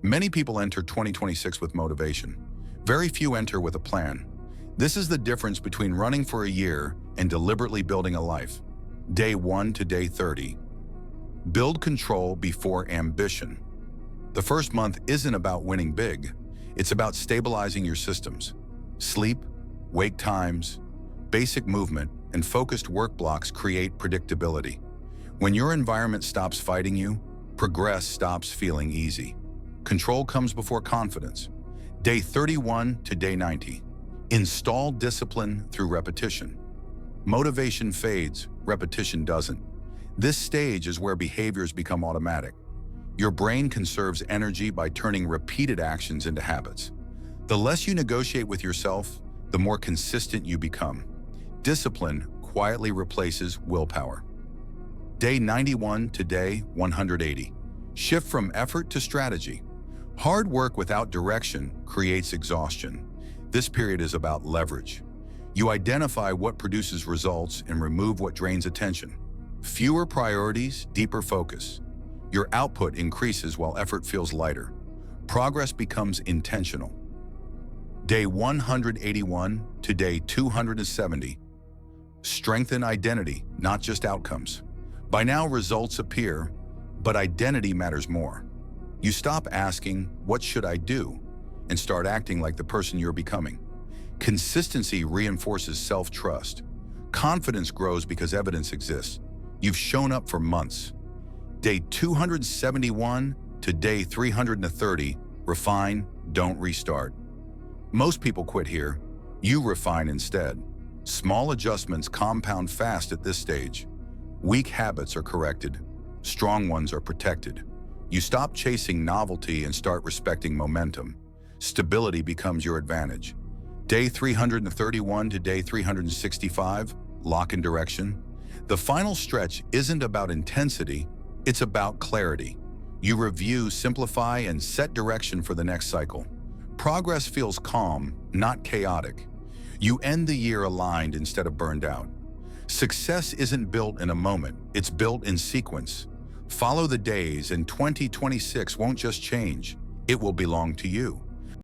Many people enter 2026 with motivation. Very few enter with a plan. This is the difference between running for a year and deliberately building a life. Day 1 to day 30. Build control before ambition. The first month isn't about winning big. It's about stabilizing your systems. Sleep, wake times, basic movement, and focused work blocks create predictability. When your environment stops fighting you, progress stops feeling easy. Control comes before confidence. Day 31 to day 90. Install discipline through repetition. Motivation fades, repetition doesn't. This stage is where behaviors become automatic. Your brain conserves energy by turning repeated actions into habits. The less you negotiate with yourself, the more consistent you become. Discipline quietly replaces willpower. Day 91 to day 180. Shift from effort to strategy. Hard work without direction creates exhaustion. This period is about leverage. You identify what produces results and remove what drains attention. Fewer priorities, deeper focus. Your output increases while effort feels lighter. Progress becomes intentional. Day 181 to day 270. Strengthen identity, not just outcomes. By now, results appear, but identity matters more. You stop asking, "What should I do?" and start acting like the person you're becoming. Consistency reinforces self-trust. Confidence grows because evidence exists. You've shown up for months. Day 271 to day 330, refine, don't restart. Most people quit here. You refine instead. Small adjustments compound fast at this stage. Weak habits are corrected. Strong ones are protected. You stop chasing novelty and start respecting momentum. Stability becomes your advantage. Day 331 to day 365, lock in direction. The final stretch isn't about intensity, it's about clarity. You review, simplify, and set direction for the next cycle. Progress feels calm, not chaotic. You end the year aligned instead of burned out. Success isn't built in a moment, it's built in sequence. Follow the days, and 2026 won't just change, it will belong to you.